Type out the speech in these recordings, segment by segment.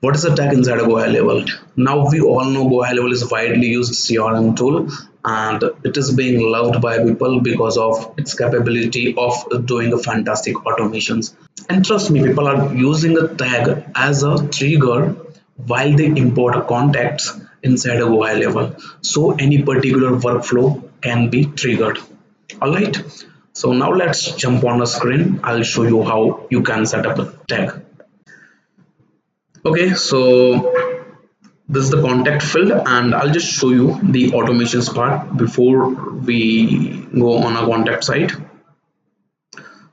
What is the tag inside a Go High Level? Now we all know Go High Level is a widely used CRM tool, and it is being loved by people because of its capability of doing a fantastic automations. And trust me, people are using a tag as a trigger while they import contacts inside a Go High Level. So any particular workflow can be triggered. Alright. So now let's jump on the screen. I'll show you how you can set up a tag. Okay, so this is the contact field, and I'll just show you the automations part before we go on a contact site.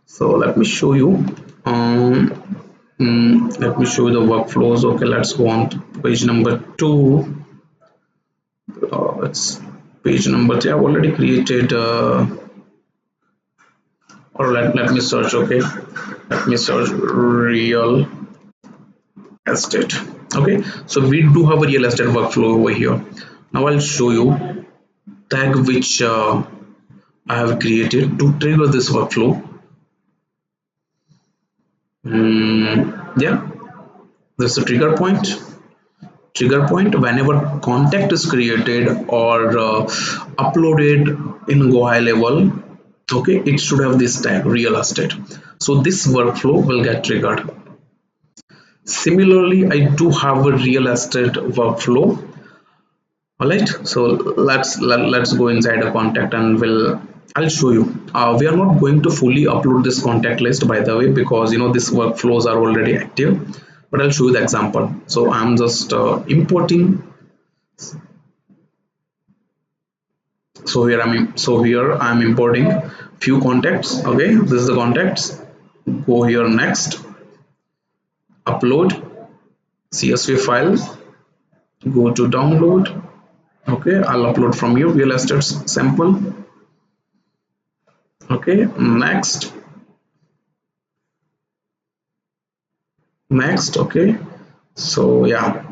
So let me show you. Let me show you the workflows. Okay, let's go on to page number 2. It's page number 3. I've already created or let me search. Okay, let me search real estate. Okay, so we do have a real estate workflow over here. Now I'll show you tag which I have created to trigger this workflow. Yeah, this is a trigger point. Trigger point whenever contact is created or uploaded in Go High Level. Okay, it should have this tag real estate. So this workflow will get triggered. Similarly, I do have a real estate workflow. All right, so let's go inside a contact and I'll show you. We are not going to fully upload this contact list, by the way, because these workflows are already active, but I'll show you the example. So I'm just importing. Here I'm importing few contacts. Okay, this is the contacts. Go here, next, upload CSV file, go to download. Okay, I'll upload from you real estate sample. Okay, next. Okay, so yeah,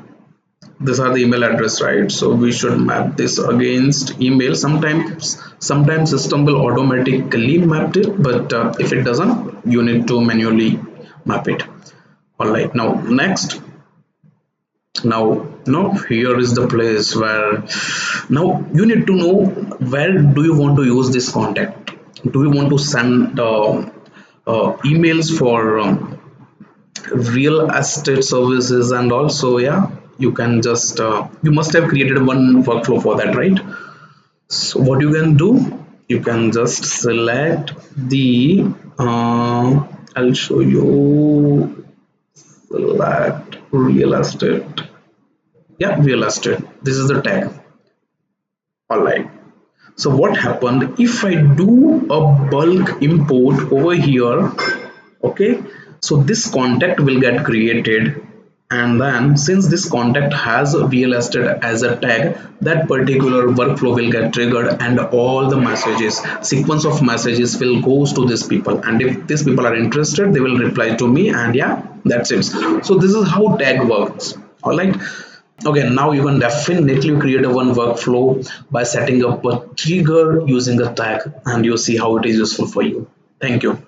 these are the email address, right? So we should map this against email. Sometimes system will automatically map it, but if it doesn't, you need to manually map it. All right, now next. Now here is the place where now you need to know where do you want to use this contact. Do you want to send emails for real estate services? And also, yeah, you can just you must have created one workflow for that, right? So what you can do, you can just select the I'll show you, select real estate. Yeah, real estate, this is the tag. All right, so what happened if I do a bulk import over here? Okay, so this contact will get created, and then since this contact has a real estate as a tag, that particular workflow will get triggered, and all the messages, sequence of messages, will goes to these people, and if these people are interested, they will reply to me, and yeah, that's it. So this is how tag works. All right. Okay, now you can definitely create a one workflow by setting up a trigger using a tag, and you see how it is useful for you. Thank you.